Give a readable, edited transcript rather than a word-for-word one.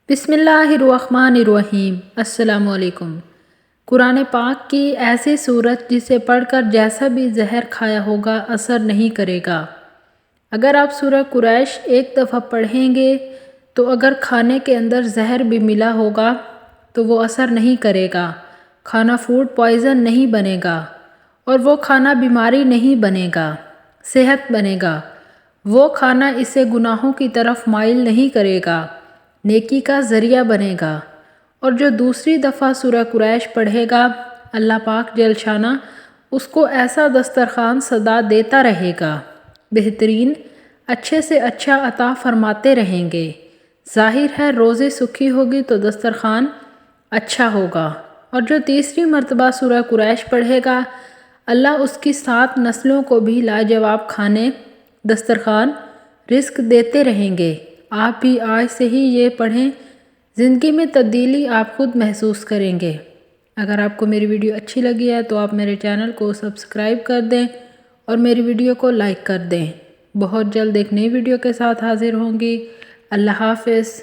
بسم اللہ الرحمن الرحیم۔ السلام علیکم۔ قرآن پاک کی ایسی صورت جسے پڑھ کر جیسا بھی زہر کھایا ہوگا اثر نہیں کرے گا۔ اگر آپ سورہ قریش ایک دفعہ پڑھیں گے تو اگر کھانے کے اندر زہر بھی ملا ہوگا تو وہ اثر نہیں کرے گا۔ کھانا فوڈ پوائزن نہیں بنے گا اور وہ کھانا بیماری نہیں بنے گا، صحت بنے گا۔ وہ کھانا اسے گناہوں کی طرف مائل نہیں کرے گا، نیکی کا ذریعہ بنے گا۔ اور جو دوسری دفعہ سورہ قریش پڑھے گا اللہ پاک جل شانہ اس کو ایسا دسترخوان سدا دیتا رہے گا، بہترین اچھے سے اچھا عطا فرماتے رہیں گے۔ ظاہر ہے روزی سکھی ہوگی تو دسترخوان اچھا ہوگا۔ اور جو تیسری مرتبہ سورہ قریش پڑھے گا اللہ اس کی 7 نسلوں کو بھی لاجواب کھانے، دسترخوان، رزق دیتے رہیں گے۔ آپ بھی آج سے ہی یہ پڑھیں، زندگی میں تبدیلی آپ خود محسوس کریں گے۔ اگر آپ کو میری ویڈیو اچھی لگی ہے تو آپ میرے چینل کو سبسکرائب کر دیں اور میری ویڈیو کو لائک کر دیں۔ بہت جلد ایک نئی ویڈیو کے ساتھ حاضر ہوں گی۔ اللہ حافظ۔